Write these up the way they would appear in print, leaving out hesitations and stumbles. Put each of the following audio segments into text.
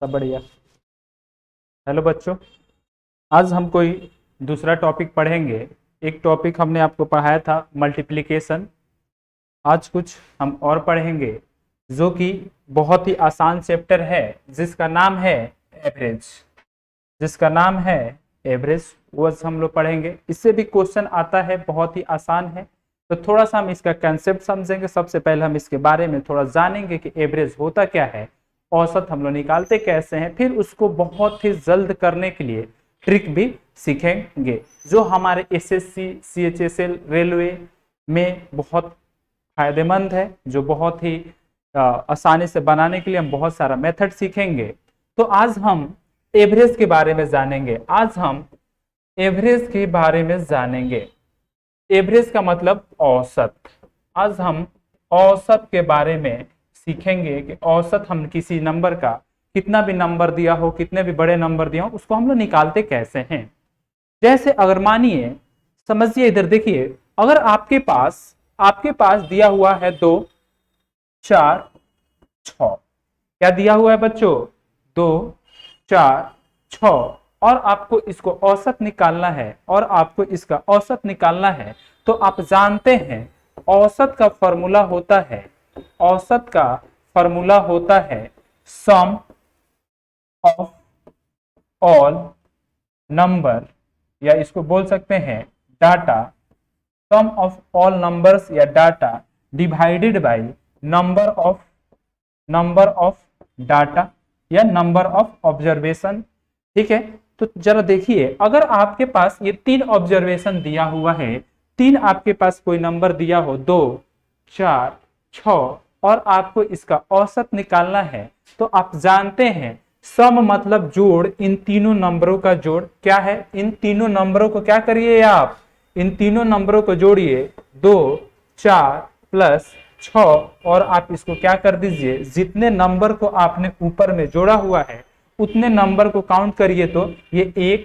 सब बढ़िया। हेलो बच्चों, आज हम कोई दूसरा टॉपिक पढ़ेंगे। एक टॉपिक हमने आपको पढ़ाया था मल्टीप्लिकेशन। आज कुछ हम और पढ़ेंगे जो कि बहुत ही आसान चैप्टर है, जिसका नाम है एवरेज। जिसका नाम है एवरेज, वो आज हम लोग पढ़ेंगे। इससे भी क्वेश्चन आता है, बहुत ही आसान है। तो थोड़ा सा हम इसका कंसेप्ट समझेंगे। सबसे पहले हम इसके बारे में थोड़ा जानेंगे कि एवरेज होता क्या है, औसत हम लोग निकालते कैसे हैं, फिर उसको बहुत ही जल्द करने के लिए ट्रिक भी सीखेंगे जो हमारे एसएससी सीएचएसएल रेलवे में बहुत फायदेमंद है, जो बहुत ही आसानी से बनाने के लिए हम बहुत सारा मेथड सीखेंगे। तो आज हम एवरेज के बारे में जानेंगे। आज हम एवरेज के बारे में जानेंगे। एवरेज का मतलब औसत। आज हम औसत के बारे में सीखेंगे कि औसत हम किसी नंबर का, कितना भी नंबर दिया हो, कितने भी बड़े नंबर दिया हो, उसको हम लोग निकालते कैसे हैं। जैसे अगर मानिए, समझिए, इधर देखिए, अगर आपके पास दिया हुआ है 2 4 6। क्या दिया हुआ है बच्चों? 2 4 6। और आपको इसको औसत निकालना है, और आपको इसका औसत निकालना है। तो आप जानते हैं औसत का फॉर्मूला होता है, औसत का फॉर्मूला होता है सम ऑफ ऑल नंबर, या इसको बोल सकते हैं data. Sum of all numbers या data divided by number of data या नंबर ऑफ ऑब्जर्वेशन। ठीक है, तो जरा देखिए, अगर आपके पास ये 3 ऑब्जर्वेशन दिया हुआ है, 3 आपके पास कोई नंबर दिया हो, 2 4 6, और आपको इसका औसत निकालना है, तो आप जानते हैं सम मतलब जोड़, इन तीनों नंबरों का जोड़ क्या है। इन तीनों नंबरों को क्या करिए आप, इन तीनों नंबरों को जोड़िए, 2 4 प्लस 6, और आप इसको क्या कर दीजिए, जितने नंबर को आपने ऊपर में जोड़ा हुआ है उतने नंबर को काउंट करिए। तो ये 1,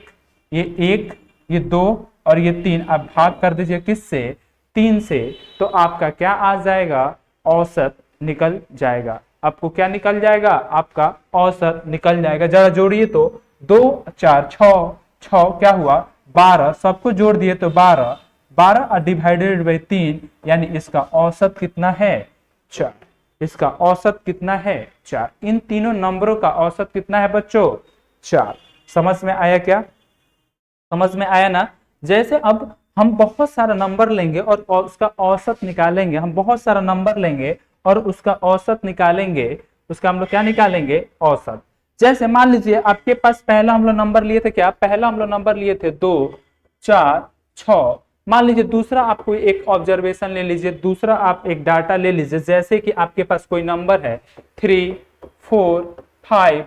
ये 1, ये 2 और ये 3, आप भाग कर दीजिए किससे, 3 से। तो आपका क्या आ जाएगा, औसत निकल जाएगा। आपको क्या निकल जाएगा, आपका औसत निकल जाएगा। जरा जोड़िए तो, 2 4 6, 6 क्या हुआ 12, सबको जोड़ दिए तो 12, 12 डिवाइडेड बाई 3, यानी इसका औसत कितना है 4। इसका औसत कितना है 4। इन तीनों नंबरों का औसत कितना है बच्चों, 4। समझ में आया क्या? समझ में आया ना? जैसे अब हम बहुत सारा नंबर लेंगे और उसका औसत निकालेंगे। हम बहुत सारा नंबर लेंगे और उसका औसत निकालेंगे। उसका हम लोग क्या निकालेंगे, औसत। जैसे मान लीजिए आपके पास पहला हम लोग नंबर लिए थे, क्या पहला हम लोग नंबर लिए थे 2 4 6। मान लीजिए दूसरा आप कोई एक ऑब्जर्वेशन ले लीजिए, दूसरा आप एक डाटा ले लीजिए। जैसे कि आपके पास कोई नंबर है 3 4 5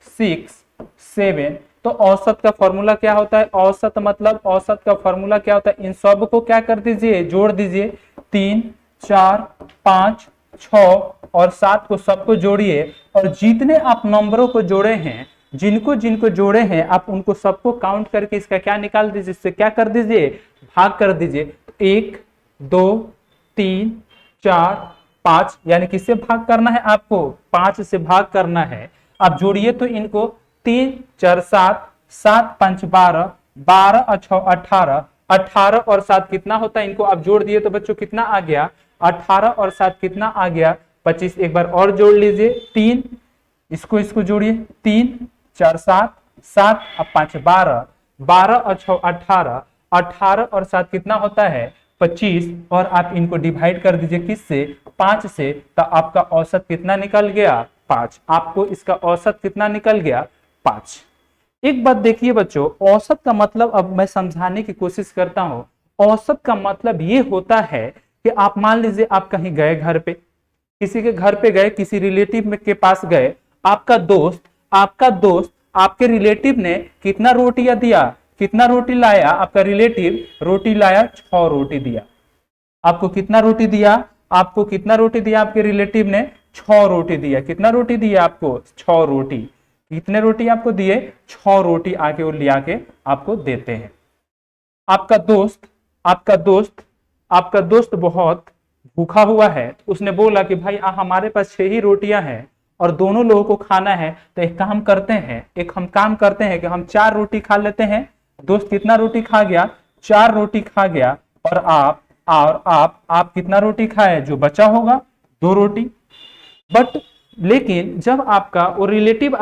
6 7। तो औसत का फॉर्मूला क्या होता है, औसत मतलब औसत का फॉर्मूला क्या होता है, इन सब को क्या कर दीजिए, जोड़ दीजिए। 3 4 5 6 और 7 को सबको जोड़िए, और जितने आप नंबरों को जोड़े हैं, जिनको जिनको जोड़े हैं, आप उनको सबको काउंट करके इसका क्या निकाल दीजिए, इससे क्या कर दीजिए, भाग कर दीजिए। 1 2 3 4 5, यानी किससे भाग करना है आपको, 5 से भाग करना है। आप जोड़िए तो इनको, 3 4 7, 7 5 12, 12 और 6 18, 18 और 7 कितना होता है, इनको आप जोड़ दिए तो बच्चों कितना आ गया, 18 और 7 कितना आ गया 25। एक बार और जोड़ लीजिए, 3, इसको जोड़िए, 3 4 7, 7 और 5 12, 12 और 6 18, 18 और 7 कितना होता है 25, और आप इनको डिवाइड कर दीजिए किससे, 5 से। तो आपका औसत कितना निकल गया, 5। आपको इसका औसत कितना निकल गया, 5। एक बात देखिए बच्चों, औसत का मतलब अब मैं समझाने की कोशिश करता हूं। औसत का मतलब ये होता है कि आप मान लीजिए आप कहीं गए, घर पे किसी के घर पे गए, किसी रिलेटिव के पास गए, आपका दोस्त आपके रिलेटिव ने कितना रोटियां दिया, कितना रोटी लाया, आपका रिलेटिव रोटी लाया 6 रोटी दिया। आपको कितना रोटी दिया, आपको कितना रोटी दिया, आपके रिलेटिव ने 6 रोटी दिया। कितना रोटी दिया आपको, 6 रोटी। कितने रोटी आपको दिए, 6 रोटी आके वो ले आके आपको देते हैं। आपका दोस्त आपका दोस्त आपका दोस्त बहुत भूखा हुआ है, उसने बोला कि भाई हमारे पास 6 ही रोटियां हैं, और दोनों लोगों को खाना है, तो एक काम करते हैं कि हम 4 रोटी खा लेते हैं। दोस्त कितना रोटी खा गया? 4 रोटी खा गया। और आप कितना रोटी खाए? जो बचा होगा 2 रोटी। बट लेकिन जब आपका वो रिलेटिव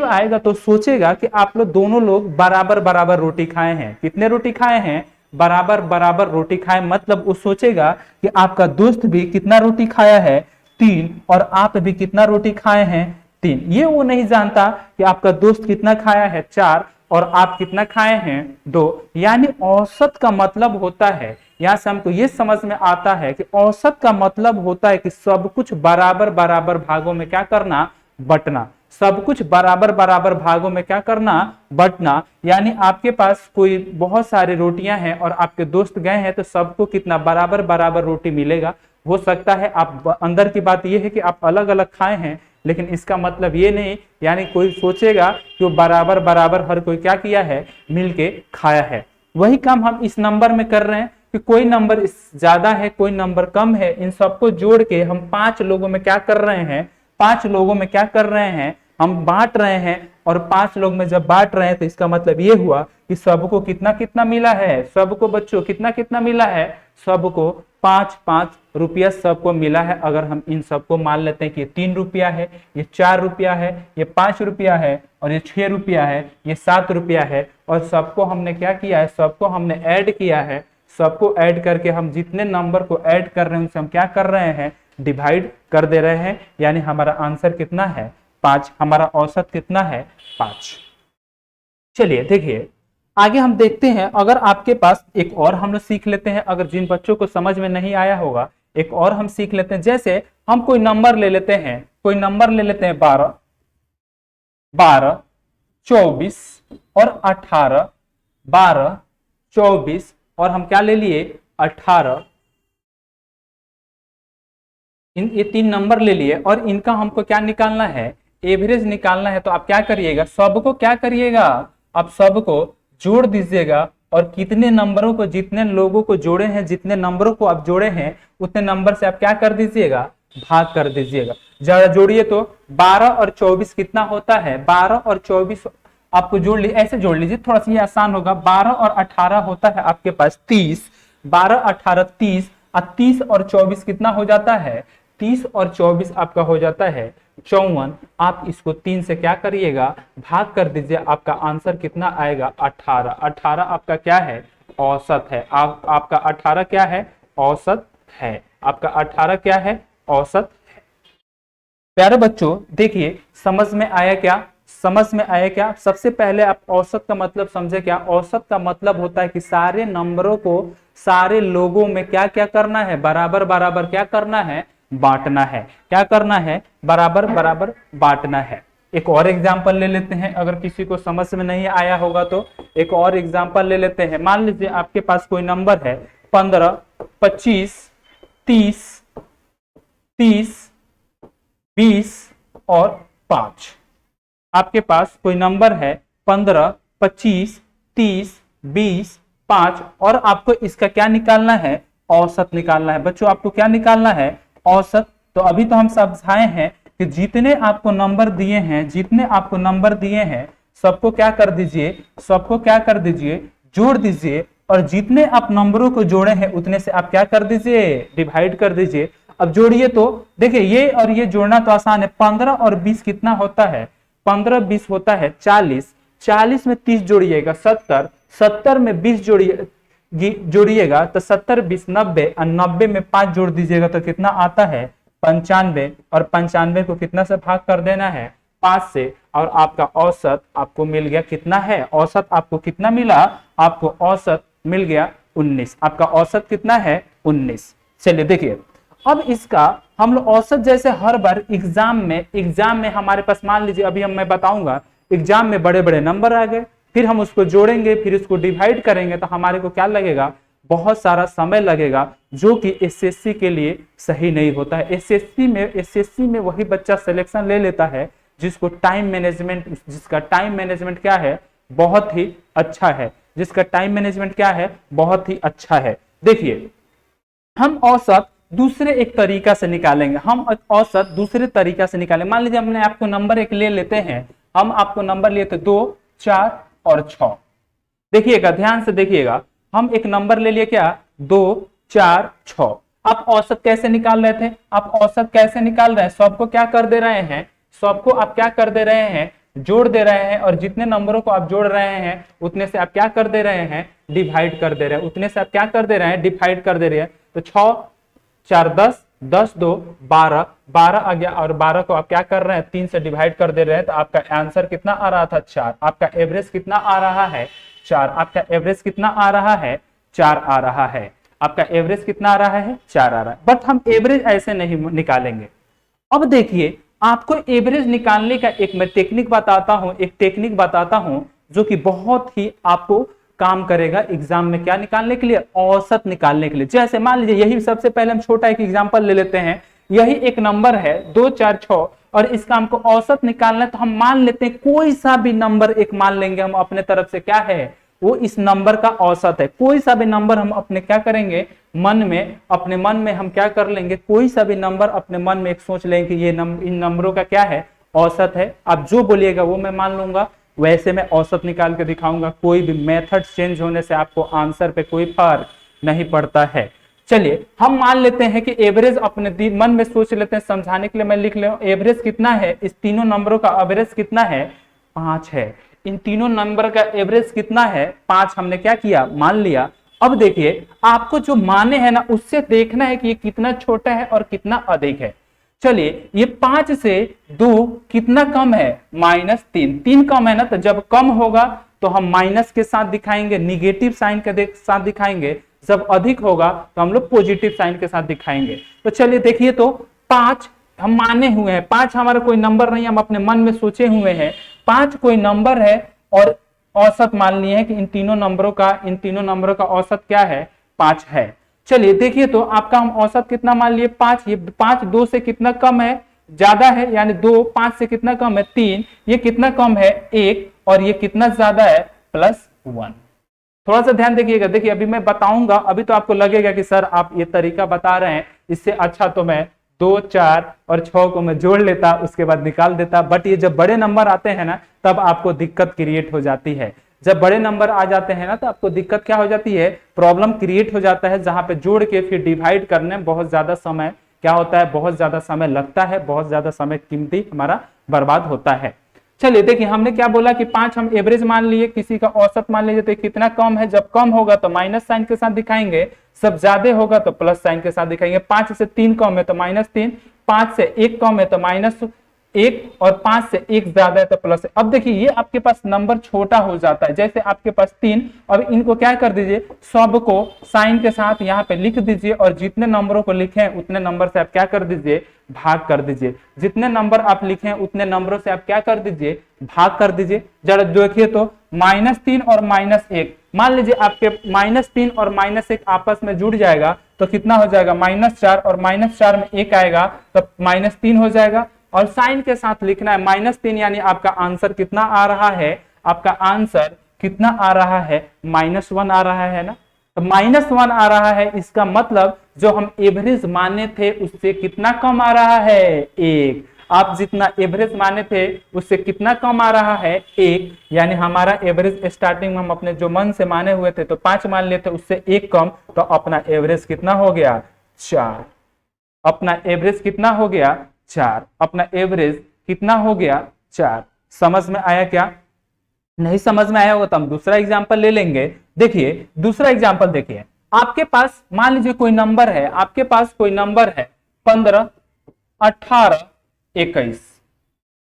आएगा तो सोचेगा कि आप लोग दोनों लोग बराबर बराबर रोटी खाए हैं। कितने रोटी खाए हैं? बराबर बराबर रोटी खाए, मतलब वो सोचेगा कि आपका दोस्त भी कितना रोटी खाया है? 3। और आप भी कितना रोटी खाए हैं? 3। ये वो नहीं जानता कि आपका दोस्त कितना खाया है? 4 और आप कितना खाए हैं? 2। यानी औसत का मतलब होता है, यहां से हमको ये समझ में आता है कि औसत का मतलब होता है कि सब कुछ बराबर बराबर भागों में क्या करना? बंटना। सब कुछ बराबर बराबर भागों में क्या करना? बंटना। यानी आपके पास कोई बहुत सारी रोटियां हैं और आपके दोस्त गए हैं, तो सबको कितना? बराबर बराबर रोटी मिलेगा। हो सकता है आप अंदर की बात यह है कि आप अलग अलग खाए हैं, लेकिन इसका मतलब ये नहीं, यानी कोई सोचेगा कि वो बराबर बराबर हर कोई क्या किया है? मिलके खाया है। वही काम हम इस नंबर में कर रहे हैं कि कोई नंबर ज्यादा है, कोई नंबर कम है, इन सबको जोड़ के हम 5 लोगों में क्या कर रहे हैं? 5 लोगों में क्या कर रहे हैं? हम बांट रहे हैं। और 5 लोग में जब बांट रहे हैं तो इसका मतलब ये हुआ कि सबको कितना कितना मिला है? सबको बच्चों कितना कितना मिला है? सबको 5-5 रुपया सबको मिला है। अगर हम इन सबको मान लेते हैं कि ये 3 रुपया है, ये 4 रुपया है, ये 5 रुपया है, और ये 6 रुपया है, ये 7 रुपया है, और सबको हमने क्या किया है? सबको हमने ऐड किया है। सबको ऐड करके हम जितने नंबर को ऐड कर रहे हैं उनसे हम क्या कर रहे हैं? डिवाइड कर दे रहे हैं। यानी हमारा आंसर कितना है? 5। हमारा औसत कितना है? 5। चलिए देखिए आगे हम देखते हैं। अगर आपके पास एक और हम लोग सीख लेते हैं, अगर जिन बच्चों को समझ में नहीं आया होगा एक और हम सीख लेते हैं। जैसे हम कोई नंबर ले लेते हैं, 12, 24 और 18। 12, 24 और हम क्या ले लिए? 18। ये 3 नंबर ले लिए और इनका हमको क्या निकालना है? एवरेज निकालना है। तो आप क्या करिएगा? सबको क्या करिएगा? आप सबको जोड़ दीजिएगा और कितने नंबरों को, जितने लोगों को जोड़े हैं, जितने नंबरों को आप जोड़े हैं उतने नंबर से आप क्या कर दीजिएगा? भाग कर दीजिएगा। जरा जोड़िए तो 12 और 24 कितना होता है? 12 और 24 आपको जोड़ लीजिए, ऐसे जोड़ लीजिए, थोड़ा सा ये आसान होगा। 12 और 18 होता है आपके पास 30। 12, 18, 30 और 30 और 24 कितना हो जाता है? 30 और 24 आपका हो जाता है 54। आप इसको 3 से क्या करिएगा? भाग कर दीजिए। आपका आंसर कितना आएगा? 18। 18 आपका क्या है? औसत है। आपका 18 क्या है? औसत है। आपका 18 क्या है? औसत है। प्यारे बच्चों देखिए समझ में आया क्या? समझ में आया क्या? सबसे पहले आप औसत का मतलब समझे क्या? औसत का मतलब होता है कि सारे नंबरों को सारे लोगों में क्या क्या करना है? बराबर बराबर क्या करना है? बांटना है। क्या करना है? बराबर बराबर बांटना है। एक और एग्जांपल ले लेते हैं, अगर किसी को समझ में नहीं आया होगा तो एक और एग्जांपल ले लेते हैं। मान लीजिए आपके पास कोई नंबर है 15, 25, 30, 20 और 5। आपके पास कोई नंबर है 15, 25, 30, 20, 5 और आपको इसका क्या निकालना है? औसत निकालना है। बच्चों आपको क्या निकालना है? औसत। तो अभी तो हम समझाए हैं कि जितने आपको नंबर दिए हैं सबको क्या कर दीजिए? सबको क्या कर दीजिए? जोड़ दीजिए। और जितने आप नंबरों को जोड़े हैं उतने से आप क्या कर दीजिए? डिवाइड कर दीजिए। अब जोड़िए तो देखिए ये और ये जोड़ना तो आसान है। 15 और 20 कितना होता है? 15, 20 होता है 40। 40 में 30 जोड़िएगा 70। 70 में 20 जोड़िएगा तो 70, 20, 90 और 90 में 5 जोड़ दीजिएगा तो कितना आता है? 95। और 95 को कितना से भाग कर देना है? 5 से। और आपका औसत आपको मिल गया कितना है? औसत आपको कितना मिला? आपको औसत मिल गया 19। आपका औसत कितना है? 19। चलिए देखिए अब इसका हम लोग औसत जैसे हर बार एग्जाम में हमारे पास मान लीजिए अभी मैं बताऊंगा एग्जाम में बड़े बड़े नंबर आ गए, फिर हम उसको जोड़ेंगे, फिर उसको डिवाइड करेंगे तो हमारे को क्या लगेगा? बहुत सारा समय लगेगा, जो कि एसएससी के लिए सही नहीं होता है। एसएससी में वही बच्चा सिलेक्शन ले लेता है जिसका टाइम मैनेजमेंट क्या है? बहुत ही अच्छा है। जिसका टाइम मैनेजमेंट क्या है? बहुत ही अच्छा है। देखिए हम औसत दूसरे एक तरीका से निकालेंगे, हम औसत दूसरे तरीका से निकालें। मान लीजिए हमने आपको नंबर एक ले लेते हैं, हम आपको नंबर लिए थे 2, 4 और 6। देखिएगा, ध्यान से देखिएगा, हम एक नंबर ले लिए क्या, 2, 4, 6। आप औसत कैसे निकाल रहे थे, आप औसत कैसे निकाल रहे हैं, सबको क्या कर दे रहे हैं, सबको आप क्या कर दे रहे हैं, जोड़ दे रहे हैं, और जितने नंबरों को आप जोड़ रहे हैं उतने से आप क्या कर दे रहे हैं, डिवाइड कर दे रहे हैं, उतने से आप क्या कर दे रहे हैं, डिवाइड कर दे रहे हैं। तो 6, 4, 10, 10, 2, 12, 12 आ गया, और 12 को आप क्या कर रहे हैं, 3 से डिवाइड कर दे रहे हैं। तो आपका आंसर कितना आ रहा था, 4। आपका एवरेज कितना आ रहा है, 4। आपका एवरेज कितना आ रहा है, 4 आ रहा है। आपका एवरेज कितना आ रहा है, 4 आ रहा है। बट हम एवरेज ऐसे नहीं निकालेंगे। अब देखिए, आपको एवरेज निकालने का एक मैं टेक्निक बताता हूं, एक टेक्निक बताता हूं जो कि बहुत ही आपको काम करेगा एग्जाम में, क्या निकालने के लिए, औसत निकालने के लिए। जैसे मान लीजिए, यही सबसे पहले हम छोटा एक एग्जांपल ले लेते हैं। यही एक नंबर है 2, 4, 6 और इसका हमको औसत निकालना है। तो हम मान लेते हैं कोई सा भी नंबर एक मान लेंगे हम अपने तरफ से, क्या है वो, इस नंबर का औसत है। कोई सा भी नंबर हम अपने क्या करेंगे, मन में, अपने मन में हम क्या कर लेंगे, कोई सा भी नंबर अपने मन में एक सोच लेंगे कि ये इन नंबरों का क्या है, औसत है। आप जो बोलिएगा वो मैं मान लूंगा, वैसे मैं औसत निकाल के दिखाऊंगा। कोई भी मेथड चेंज होने से आपको आंसर पे कोई फर्क नहीं पड़ता है। चलिए हम मान लेते हैं कि एवरेज अपने मन में सोच लेते हैं, समझाने के लिए मैं लिख ले रहा हूं, एवरेज कितना है, इस तीनों नंबरों का एवरेज कितना है, 5 है। इन तीनों नंबर का एवरेज कितना है, 5 हमने क्या किया, मान लिया। अब देखिए, आपको जो माने हैं ना, उससे देखना है कि ये कितना छोटा है और कितना अधिक है। चलिए, ये 5 से 2 कितना कम है, -3। 3 कम है ना, तो जब कम होगा तो हम माइनस के साथ दिखाएंगे, निगेटिव साइन के साथ दिखाएंगे। जब अधिक होगा तो हम लोग पॉजिटिव साइन के साथ दिखाएंगे। तो चलिए देखिए, तो 5 हम माने हुए हैं, 5 हमारा कोई नंबर नहीं, हम अपने मन में सोचे हुए हैं 5 कोई नंबर है, और औसत मान लिए है कि इन तीनों नंबरों का औसत क्या है, 5 है। चलिए देखिए, तो आपका हम औसत कितना मान लिए, 5। ये 5 2 से कितना कम है, ज्यादा है, यानी 2 5 से कितना कम है, 3। ये कितना कम है, 1। और ये कितना ज्यादा है, +1। थोड़ा सा ध्यान देखिएगा। देखिए, अभी मैं बताऊंगा, अभी तो आपको लगेगा कि सर आप ये तरीका बता रहे हैं, इससे अच्छा तो मैं 2, 4 और 6 को मैं जोड़ लेता, उसके बाद निकाल देता। बट ये जब बड़े नंबर आते हैं ना, तब आपको दिक्कत क्रिएट हो जाती है। जब बड़े नंबर आ जाते हैं ना, तो आपको दिक्कत क्या हो जाती है, प्रॉब्लम क्रिएट हो जाता है, जहां पे जोड़ के फिर डिवाइड करने में बहुत ज्यादा समय क्या होता है, बहुत ज्यादा समय लगता है, बहुत ज्यादा समय कीमती हमारा बर्बाद होता है। चलिए देखिए, हमने क्या बोला कि 5 हम एवरेज मान लिए, किसी का औसत मान लीजिए, तो कितना कम है, जब कम होगा तो माइनस साइन के साथ दिखाएंगे, सब ज्यादा होगा तो प्लस साइन के साथ दिखाएंगे। 5 से 3 कम है तो -3, 5 से 1 कम है तो -1, और 5 से 1 ज्यादा है तो प्लस है। अब देखिए, ये आपके पास नंबर छोटा हो जाता है, जैसे आपके पास 3, अब इनको क्या कर दीजिए, सबको साइन के साथ यहाँ पे लिख दीजिए, और जितने नंबरों को लिखे हैं उतने नंबर से आप क्या कर दीजिए, भाग कर दीजिए। जितने नंबर आप लिखे हैं उतने नंबरों से आप क्या कर दीजिए, भाग कर दीजिए। जरा देखिए, तो -3 और -1, मान लीजिए आपके -3 और -1 आपस में जुड़ जाएगा तो कितना हो जाएगा, -4, और -4 में 1 आएगा तो -3 हो जाएगा। और साइन के साथ लिखना है -3, यानी आपका आंसर कितना आ रहा है, आपका आंसर कितना आ रहा है, -1 आ रहा है ना। तो -1 आ रहा है, इसका मतलब जो हम एवरेज माने थे उससे कितना कम आ रहा है, 1। आप जितना एवरेज माने थे उससे कितना कम आ रहा है, 1। यानी हमारा एवरेज स्टार्टिंग में हम अपने जो मन से माने हुए थे तो 5 मान लिए थे, उससे 1 कम, तो अपना एवरेज कितना हो गया, 4। अपना एवरेज कितना हो गया, 4। अपना एवरेज कितना हो गया, 4। समझ में आया क्या, नहीं समझ में आया होगा तो हम दूसरा एग्जांपल ले लेंगे। देखिए, दूसरा एग्जांपल देखिए, आपके पास मान लीजिए कोई नंबर है, आपके पास कोई नंबर है 15, 18, 21।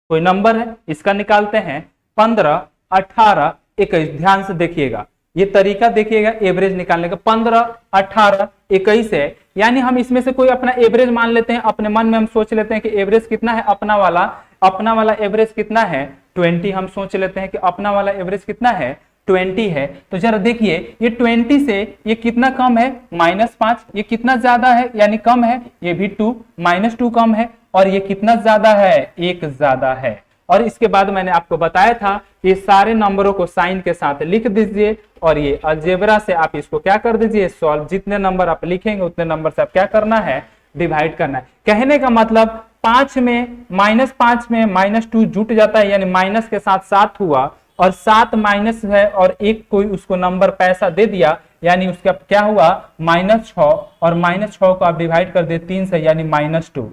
कोई नंबर है, इसका निकालते हैं 15, 18, 21। ध्यान से देखिएगा, ये तरीका देखिएगा एवरेज निकालने का। 15, 18, 21 है, यानी हम इसमें से कोई अपना एवरेज मान लेते हैं, अपने मन में हम सोच लेते हैं कि एवरेज कितना है, अपना वाला एवरेज कितना है, 20। हम सोच लेते हैं कि अपना वाला एवरेज कितना है, 20 है। तो जरा देखिए, ये 20 से ये कितना कम है, -5। ये कितना ज्यादा है, यानी कम है, ये भी 2, -2 कम है, और ये कितना ज्यादा है, 1 ज्यादा है। और इसके बाद मैंने आपको बताया था कि सारे नंबरों को साइन के साथ लिख दीजिए और ये अलजेब्रा से आप इसको क्या कर दीजिए सॉल्व। जितने नंबर आप लिखेंगे उतने नंबर से आप क्या करना है डिवाइड करना है। कहने का मतलब 5 में -5 में -2 जुट जाता है, यानी माइनस के साथ 7 हुआ और 7 माइनस है और एक कोई उसको नंबर पैसा दे दिया, यानी उसका क्या हुआ -6 और -6 को आप डिवाइड कर दे 3 से यानी -2।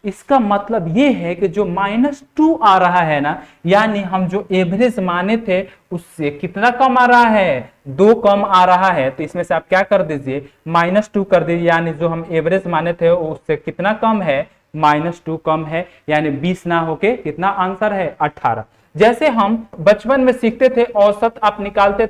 इसका मतलब ये है कि जो -2 आ रहा है ना, यानी हम जो एवरेज माने थे उससे कितना कम आ रहा है, 2 कम आ रहा है। तो इसमें से आप क्या कर दीजिए -2 कर दीजिए, यानी जो हम एवरेज माने थे उससे कितना कम है, -2 कम है, यानी 20 ना होके कितना आंसर है 18। जैसे हम बचपन में सीखते थे औसत आप निकालते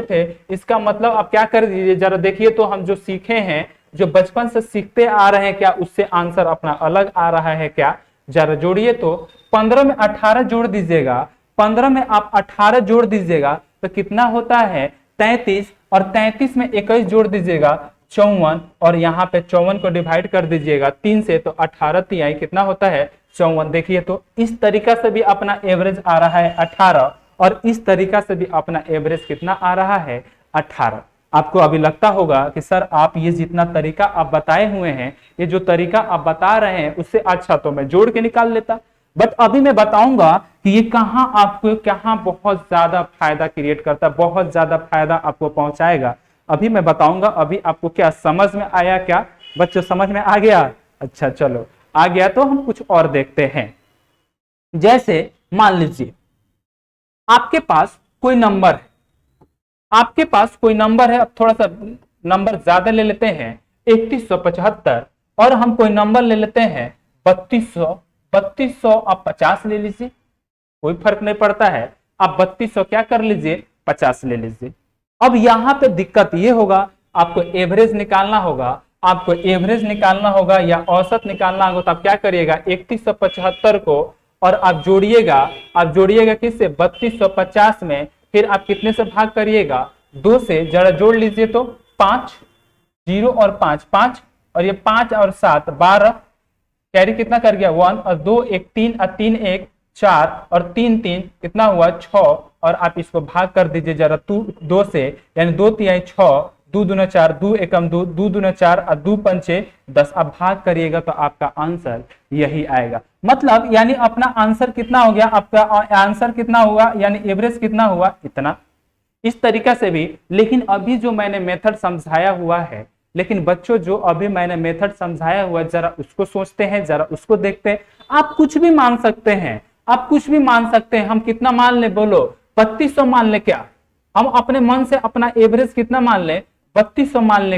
थे, इसका मतलब आप क्या कर दीजिए जरा देखिए तो हम जो सीखे हैं, जो बचपन से सीखते आ रहे हैं क्या उससे आंसर अपना अलग आ रहा है क्या, जरा जोड़िए तो 15 में 18 जोड़ दीजिएगा, 15 में आप 18 जोड़ दीजिएगा तो कितना होता है 33 और 33 में 21 जोड़ दीजिएगा 54 और यहाँ पे 54 को डिवाइड कर दीजिएगा 3 से तो 18 तिहाई कितना होता है 54। देखिए तो इस तरीका से भी अपना एवरेज आ रहा है 18 और इस तरीका से भी अपना एवरेज कितना आ रहा है 18। आपको अभी लगता होगा कि सर आप ये जितना तरीका आप बताए हुए हैं, ये जो तरीका आप बता रहे हैं उससे अच्छा तो मैं जोड़ के निकाल लेता, बट अभी मैं बताऊंगा कि ये कहां आपको बहुत ज्यादा फायदा क्रिएट करता है, बहुत ज्यादा फायदा आपको पहुंचाएगा। अभी मैं बताऊंगा। अभी आपको क्या समझ में आया, क्या बच्चों समझ में आ गया? अच्छा चलो आ गया तो हम कुछ और देखते हैं। जैसे मान लीजिए आपके पास कोई नंबर है, अब थोड़ा सा नंबर ज्यादा ले लेते हैं 3175 और हम कोई नंबर ले लेते हैं 3200 आप 50 ले लीजिए, कोई फर्क नहीं पड़ता है। आप 3200 क्या कर लीजिए 50 ले लीजिए। अब यहाँ पे दिक्कत ये होगा, आपको एवरेज निकालना होगा या औसत निकालना होगा। तो आप क्या करिएगा 3175 को और आप जोड़िएगा किससे 3250 में, फिर आप कितने से भाग करिएगा 2 से, जरा जोड़ लीजिए तो 5 0 और 5 और ये 5 और 7 12 कैरी कितना कर गया 1 और 2 1 3 और 3 1 4 और 3 3 कितना हुआ 6 और आप इसको भाग कर दीजिए जरा 2 से, यानी 2 3 6 2 दूना 4 2 एकम 2 2 दूना 4 और 2 पंचे 10। आप भाग करिएगा तो आपका आंसर यही आएगा। मतलब यानी अपना आंसर कितना हो गया, आपका आंसर कितना हुआ, यानी एवरेज कितना हुआ इतना। इस तरीका से भी, लेकिन अभी जो मैंने मेथड समझाया हुआ है, जरा उसको सोचते हैं, जरा उसको देखते हैं। आप कुछ भी मान सकते हैं, हम कितना मान ले बोलो 3200 मान ले क्या, हम अपने मन से अपना एवरेज कितना मान ले 3200 मान ले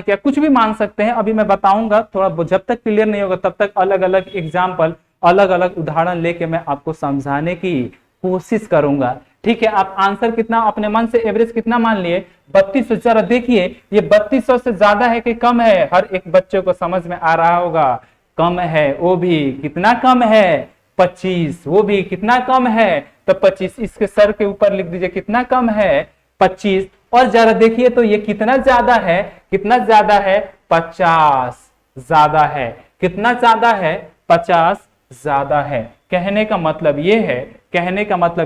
क्या, कुछ भी मान सकते हैं। अभी मैं बताऊंगा, थोड़ा जब तक क्लियर नहीं होगा तब तक अलग अलग एग्जाम्पल, अलग अलग उदाहरण लेके मैं आपको समझाने की कोशिश करूंगा। ठीक है, आप आंसर कितना अपने मन से एवरेज कितना मान लिए 3200। जरा देखिए ये 3200 से ज्यादा है कि कम है, हर एक बच्चे को समझ में आ रहा होगा कम है। वो भी कितना कम है 25, वो भी कितना कम है तो 25, इसके सर के ऊपर लिख दीजिए कितना कम है 25। और जरा देखिए तो ये कितना ज्यादा है 50 ज्यादा है, कितना ज्यादा है 50 ज्यादा है। कहने का मतलब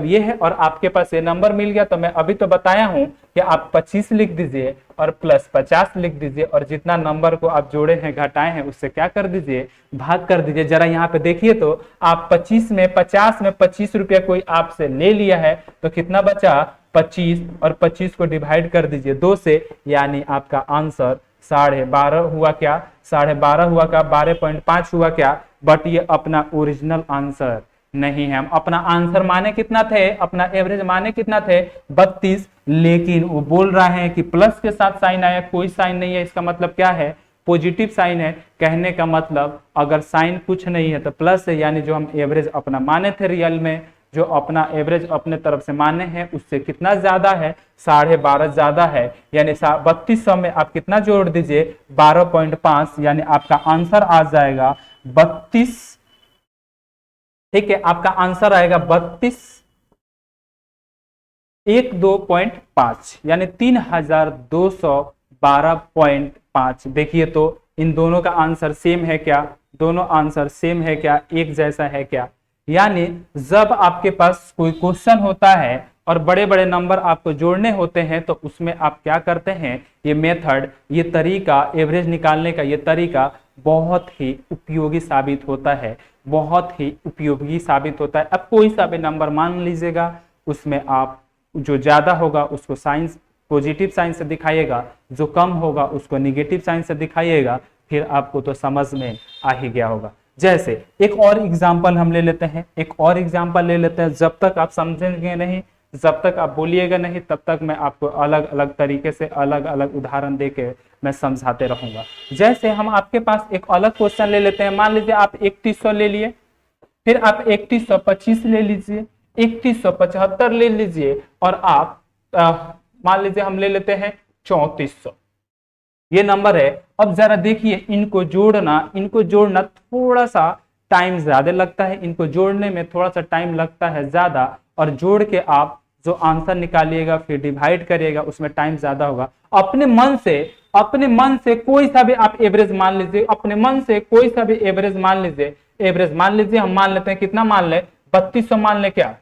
ये है और आपके पास ये नंबर मिल गया। तो मैं अभी तो बताया हूं कि आप 25 लिख दीजिए और प्लस 50 लिख दीजिए और जितना नंबर को आप जोड़े हैं घटाए हैं उससे क्या कर दीजिए भाग कर दीजिए। जरा यहाँ पे देखिए तो आप 50 में 25 रुपया कोई आपसे ले लिया है तो कितना बचा 25 और 25 को डिवाइड कर दीजिए 2 से, यानी आपका आंसर 12.5 हुआ क्या, 12.5 हुआ क्या, 12.5 हुआ क्या। बट ये अपना ओरिजिनल आंसर नहीं है। हम अपना आंसर माने कितना थे, अपना एवरेज माने कितना थे 32, लेकिन वो बोल रहा है कि प्लस के साथ साइन आया, कोई साइन नहीं है, इसका मतलब क्या है पॉजिटिव साइन है। कहने का मतलब अगर साइन कुछ नहीं है तो प्लस है, यानी जो हम एवरेज अपना माने थे रियल में, जो अपना एवरेज अपने तरफ से माने हैं उससे कितना ज्यादा है 12.5 ज्यादा है। यानी 3200 में आप कितना जोड़ दीजिए 12.5, यानी आपका आंसर आ जाएगा 32। ठीक है, आपका आंसर आएगा 32,125 यानी 3212.5। देखिए तो इन दोनों का आंसर सेम है क्या, दोनों आंसर सेम है क्या, एक जैसा है क्या। यानी जब आपके पास कोई क्वेश्चन होता है और बड़े बड़े नंबर आपको जोड़ने होते हैं तो उसमें आप क्या करते हैं, ये मेथड, ये तरीका, एवरेज निकालने का ये तरीका बहुत ही उपयोगी साबित होता है, बहुत ही उपयोगी साबित होता है। अब कोई सा भी नंबर मान लीजिएगा, उसमें आप जो ज्यादा होगा उसको साइंस पॉजिटिव साइन से दिखाइएगा, जो कम होगा उसको निगेटिव साइन से दिखाइएगा, फिर आपको तो समझ में आ ही गया होगा। जैसे एक और एग्जाम्पल हम ले लेते हैं, एक और एग्जाम्पल ले लेते हैं। जब तक आप समझेंगे नहीं, जब तक आप बोलिएगा नहीं, तब तक मैं आपको अलग अलग तरीके से अलग अलग उदाहरण देके मैं समझाते रहूंगा। जैसे हम आपके पास एक अलग क्वेश्चन ले लेते हैं। मान लीजिए आप 3100 ले लिए, फिर आप 3125 ले लीजिए, 3175 ले लीजिए, और आप मान लीजिए हम ले लेते हैं 3400, ये नंबर है। अब जरा देखिए, इनको जोड़ना थोड़ा सा टाइम ज्यादा लगता है, इनको जोड़ने में थोड़ा सा टाइम लगता है ज्यादा, और जोड़ के आप जो आंसर निकालिएगा फिर डिवाइड करिएगा, उसमें टाइम ज्यादा होगा। अपने मन से कोई सा भी आप एवरेज मान लीजिए, अपने मन से कोई सा भी एवरेज मान लीजिए। एवरेज मान लीजिए, हम मान लेते हैं, कितना मान ले, 3200 मान ले क्या,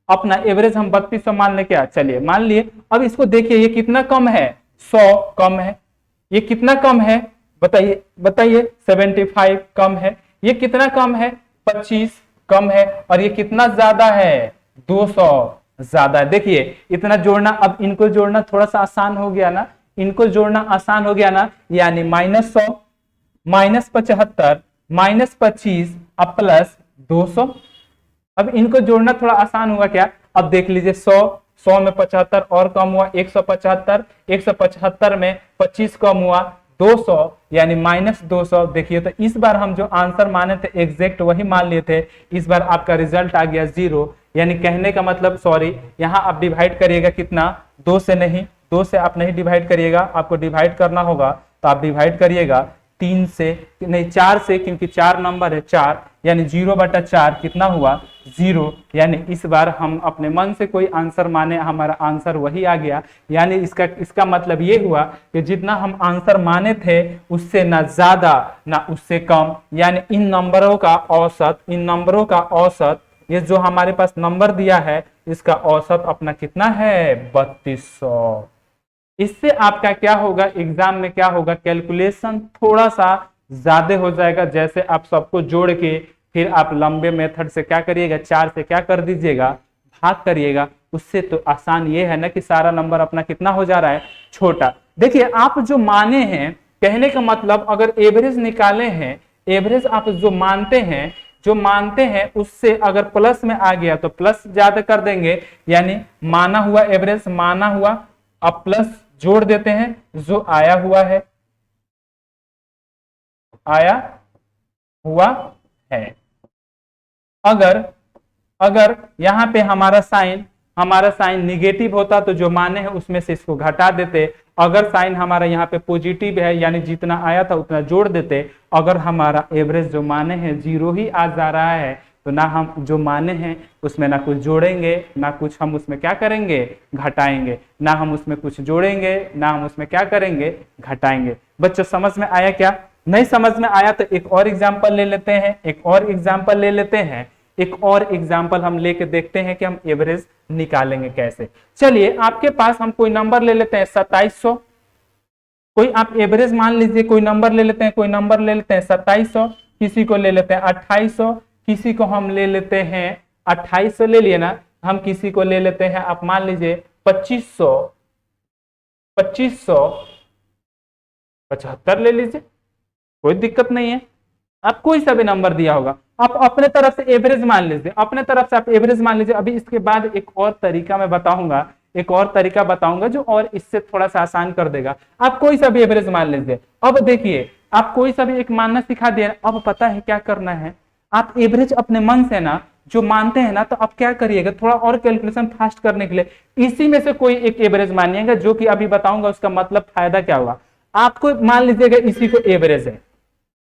अपना एवरेज हम 3200 मान ले क्या, चलिए मान लिए। अब इसको देखिए, ये कितना कम है, 100 कम है। ये कितना कम है, बताइए 75 कम है। ये कितना कम है, 25 कम है। और ये कितना ज्यादा है, 200 ज्यादा है। देखिए इतना जोड़ना, अब इनको जोड़ना थोड़ा सा आसान हो गया ना, इनको जोड़ना आसान हो गया ना। यानी -100, -75, -25 अब +200। अब इनको जोड़ना थोड़ा आसान हुआ क्या। अब देख लीजिए, 100 में 75 और कम हुआ, 175, 175 में 25 कम हुआ, 200, यानी -200। देखिए तो इस बार हम जो आंसर माने थे एग्जैक्ट वही मान लिए थे, इस बार आपका रिजल्ट आ गया 0। यानी कहने का मतलब, सॉरी, यहाँ आप डिवाइड करिएगा कितना, 2 से नहीं, 2 से आप नहीं डिवाइड करिएगा, आपको डिवाइड करना होगा तो आप डिवाइड करिएगा 3 से, नहीं 4 से, क्योंकि 4 नंबर है, 4 यानी 0/4 कितना हुआ, 0। यानी इस बार हम अपने मन से कोई आंसर माने, हमारा आंसर वही आ गया। यानी इसका मतलब ये हुआ कि जितना हम आंसर माने थे उससे ना ज्यादा ना उससे कम, यानी इन नंबरों का औसत, ये जो हमारे पास नंबर दिया है इसका औसत अपना कितना है, 3200। इससे आपका क्या होगा, एग्जाम में क्या होगा, कैलकुलेशन थोड़ा सा ज्यादा हो जाएगा। जैसे आप सबको जोड़ के फिर आप लंबे मेथड से क्या करिएगा, 4 से क्या कर दीजिएगा, भाग करिएगा। उससे तो आसान ये है ना कि सारा नंबर अपना कितना हो जा रहा है, छोटा। देखिए आप जो माने हैं, कहने का मतलब अगर एवरेज निकाले हैं, एवरेज आप जो मानते हैं उससे अगर प्लस में आ गया तो प्लस ज्यादा कर देंगे, यानी माना हुआ एवरेज माना हुआ, अब प्लस जोड़ देते हैं जो आया हुआ है, अगर यहाँ पे हमारा साइन निगेटिव होता तो जो माने हैं उसमें से इसको घटा देते। अगर साइन हमारा यहाँ पे पॉजिटिव है, यानी जितना आया था उतना जोड़ देते। अगर हमारा एवरेज जो माने हैं 0 ही आ जा रहा है तो ना हम जो माने हैं उसमें ना कुछ जोड़ेंगे, ना कुछ हम उसमें क्या करेंगे, घटाएंगे, ना हम उसमें कुछ जोड़ेंगे, ना हम उसमें क्या करेंगे, घटाएंगे। बच्चों समझ में आया क्या, नहीं समझ में आया तो एक और एग्जाम्पल ले लेते हैं, हम लेके देखते हैं कि हम एवरेज निकालेंगे कैसे। चलिए आपके पास हम कोई नंबर ले लेते हैं 2700, कोई आप एवरेज मान लीजिए, कोई नंबर ले लेते हैं 2700, किसी को ले लेते हैं 2800, किसी को हम ले लेते हैं 2800 ले लिए ना, हम किसी को ले लेते हैं आप मान लीजिए 2575 ले लीजिए, कोई दिक्कत नहीं है। आप कोई सा भी नंबर दिया होगा, आप अपने तरफ से एवरेज मान लीजिए, अभी इसके बाद एक और तरीका मैं बताऊंगा, जो और इससे थोड़ा सा आसान कर देगा। आप कोई सा भी एवरेज मान लीजिए। अब देखिए आप कोई सा भी एक मानना सिखा दिया। अब पता है क्या करना है, आप एवरेज अपने मन से ना जो मानते हैं ना, तो आप क्या करिएगा, थोड़ा और कैलकुलेशन फास्ट करने के लिए इसी में से कोई एक एवरेज मानिएगा, जो कि अभी बताऊंगा उसका मतलब फायदा क्या होगा। आपको मान लीजिएगा इसी को एवरेज है,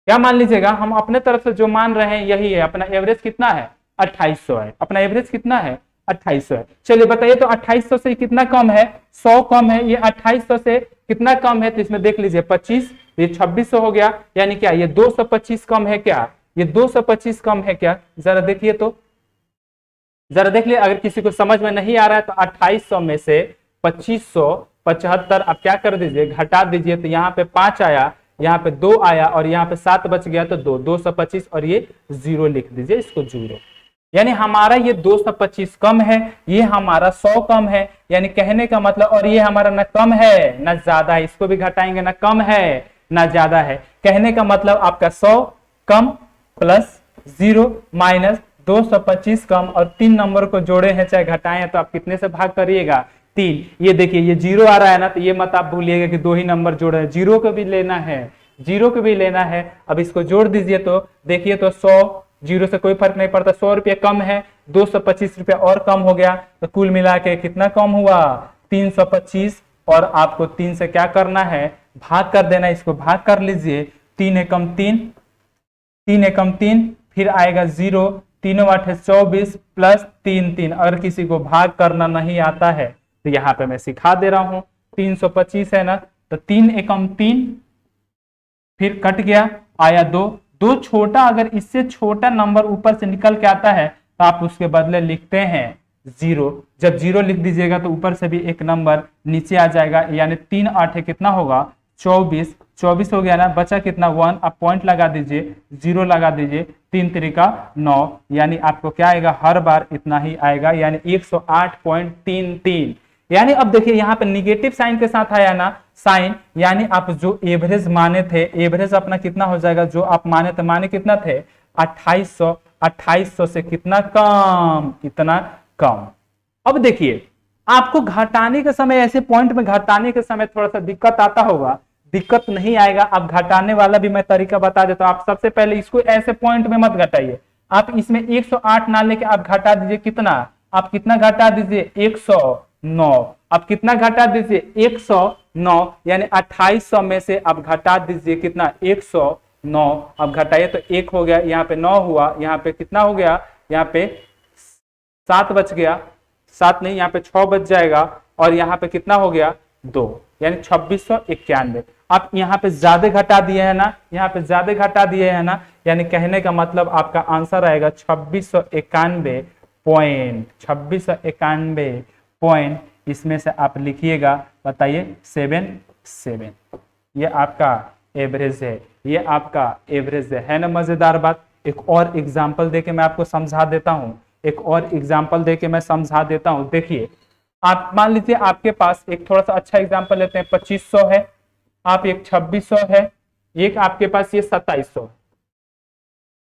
क्या मान लीजिएगा, हम अपने तरफ से जो मान रहे हैं यही है। अपना एवरेज कितना है, 2800 है। अपना एवरेज कितना है, 2800 है। चलिए बताइए तो 2800 से कितना कम है, 100 कम है। ये 2800 से कितना कम है, तो इसमें देख लीजिए 25 ये 2600 हो गया, यानी क्या ये 225 कम है क्या, ये 225 कम है क्या, जरा देखिए तो, जरा देख लिया। अगर किसी को समझ में नहीं आ रहा है तो 2800 में से 2575 आप क्या कर दीजिए, घटा दीजिए, तो यहाँ पे 5 आया, यहाँ पे 2 आया और यहाँ पे 7 बच गया, तो 225 और ये 0 लिख दीजिए, इसको 0। यानी हमारा ये 225 कम है, ये हमारा 100 कम है, यानी कहने का मतलब, और ये हमारा ना कम है ना ज्यादा है, इसको भी घटाएंगे ना कम है ना ज्यादा है। कहने का मतलब आपका 100 कम प्लस 0 माइनस 225 कम, और 3 नंबर को जोड़े हैं चाहे घटाए हैं, तो आप कितने से भाग करिएगा, 3। ये देखिए ये 0 आ रहा है ना, तो ये मत आप भूलिएगा कि 2 ही नंबर जोड़े हैं, 0 को भी लेना है, 0 को भी लेना है। अब इसको जोड़ दीजिए तो देखिए तो 100, 0 से कोई फर्क नहीं पड़ता, 100 रुपये कम है, 225 रुपये और कम हो गया, तो कुल मिला के कितना कम हुआ, 325। और आपको 3 से क्या करना है, भाग कर देना, इसको भाग कर लीजिए, 3 एकम 3, 3 एकम 3, फिर आएगा 0, 3 8 24 प्लस 3 3। अगर किसी को भाग करना नहीं आता है तो यहाँ पे मैं सिखा दे रहा हूं, 325 है ना, तो 3 एकम 3, फिर कट गया, आया 2, 2 छोटा, अगर इससे छोटा नंबर ऊपर से निकल के आता है तो आप उसके बदले लिखते हैं 0। जब 0 लिख दीजिएगा तो ऊपर से भी एक नंबर नीचे आ जाएगा, यानी 3 8 कितना होगा, 24, 24 हो गया ना, बचा कितना 1, आप पॉइंट लगा दीजिए, 0 लगा दीजिए, 3 3 9, यानी आपको क्या आएगा, हर बार इतना ही आएगा, यानी 108.33। यानी अब देखिए यहाँ पे निगेटिव साइन के साथ आया ना साइन, यानी आप जो एवरेज माने थे, एवरेज अपना कितना हो जाएगा, जो आप माने थे, माने कितना थे 2800, 2800 से कितना कम, इतना कम। अब देखिए आपको घटाने के समय, ऐसे पॉइंट में घटाने के समय थोड़ा सा दिक्कत आता होगा, दिक्कत नहीं आएगा। अब घटाने वाला भी मैं तरीका बता देता हूं। आप सबसे पहले इसको ऐसे पॉइंट में मत घटाइए, आप इसमें 108 ना लेके आप घटा दीजिए, कितना, आप कितना घटा दीजिए, 109। आप कितना घटा दीजिए, 109, यानी 2800 में से आप घटा दीजिए कितना, 109। अब घटाइए तो 1 हो गया, यहाँ पे 9 हुआ, यहाँ पे कितना हो गया, यहाँ पे 7 बच गया, 7 नहीं, यहाँ पे 6 बच जाएगा, और यहाँ पे कितना हो गया, 2, यानी 2691। आप यहाँ पे ज्यादा घटा दिए है ना, यहाँ पे ज्यादा घटा दिए है ना, यानी कहने का मतलब आपका आंसर आएगा 2691 पॉइंट, 2691 पॉइंट। इसमें से आप लिखिएगा, बताइए 7 ये आपका एवरेज है, ये आपका एवरेज है ना। मजेदार बात, एक और एग्जाम्पल देके मैं आपको समझा देता हूं, एक और एग्जाम्पल देके मैं समझा देता हूं। देखिए आप मान लीजिए आपके पास एक थोड़ा सा अच्छा एग्जाम्पल लेते हैं, 2500 है, आप एक 2600 है, एक आपके पास ये 2700।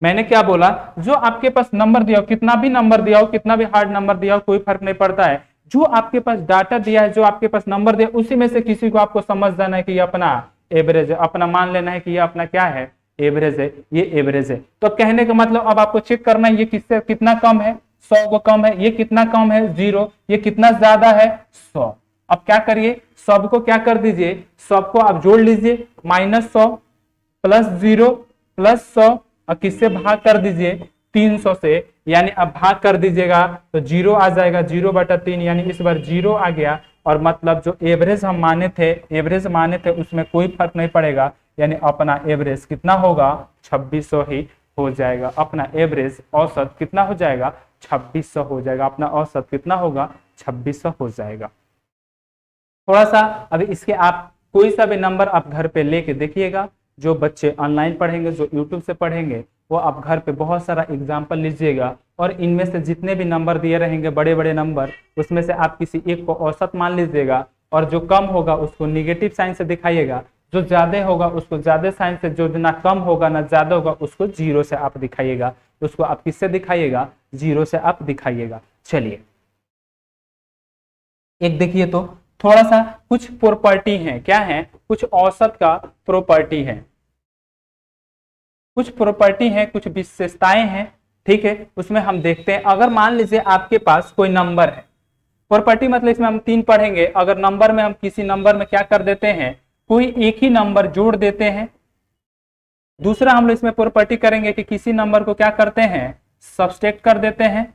मैंने क्या बोला, जो आपके पास नंबर दिया हो, कितना भी नंबर दिया हो, कितना भी हार्ड नंबर दिया हो, कोई फर्क नहीं पड़ता है, जो आपके पास डाटा दिया है, जो आपके पास नंबर दिया, उसी में से किसी को आपको समझ जाना है कि ये अपना एवरेज है, अपना मान लेना है कि ये अपना क्या है, एवरेज है, ये एवरेज है। तो कहने का मतलब अब आपको चेक करना है ये किससे कितना कम है, 100 को कम है, ये कितना कम है 0, ये कितना ज्यादा है 100। अब क्या करिए, सबको क्या कर दीजिए, सबको आप जोड़ लीजिए, -100 प्लस 0 प्लस 100, और किससे भाग कर दीजिए, 300 से, यानी अब भाग कर दीजिएगा तो 0 आ जाएगा, 0/3, यानी इस बार 0 आ गया। और मतलब जो एवरेज हम माने थे, एवरेज माने थे, उसमें कोई फर्क नहीं पड़ेगा, यानी अपना एवरेज कितना होगा, 2600 ही हो जाएगा। अपना एवरेज औसत कितना हो जाएगा, 2600 हो जाएगा। अपना औसत कितना होगा, 2600 हो जाएगा। थोड़ा सा अभी इसके आप कोई सा भी नंबर आप घर पे लेके देखिएगा, जो बच्चे ऑनलाइन पढ़ेंगे, जो यूट्यूब से पढ़ेंगे, वो आप घर पे बहुत सारा एग्जाम्पल लीजिएगा, और इनमें से जितने भी नंबर दिए रहेंगे, बड़े बड़े नंबर, उसमें से आप किसी एक को औसत मान लीजिएगा, और जो कम होगा उसको निगेटिव साइन से दिखाइएगा, जो ज्यादा होगा उसको ज्यादा साइन से, जो ना कम होगा ना ज्यादा होगा उसको 0 से आप दिखाइएगा। उसको आप किससे दिखाइएगा, 0 से आप दिखाइएगा। चलिए एक देखिए तो, थोड़ा सा कुछ प्रॉपर्टी है, क्या है, कुछ औसत का प्रॉपर्टी है, कुछ प्रॉपर्टी है, कुछ विशेषताएं हैं, ठीक है। उसमें हम देखते हैं, अगर मान लीजिए आपके पास कोई नंबर है, प्रॉपर्टी मतलब इसमें हम 3 पढ़ेंगे। अगर नंबर में हम किसी नंबर में क्या कर देते हैं, कोई एक ही नंबर जोड़ देते हैं। दूसरा हम लोग इसमें प्रॉपर्टी करेंगे कि किसी नंबर को क्या करते हैं, सब्सट्रैक्ट कर देते हैं।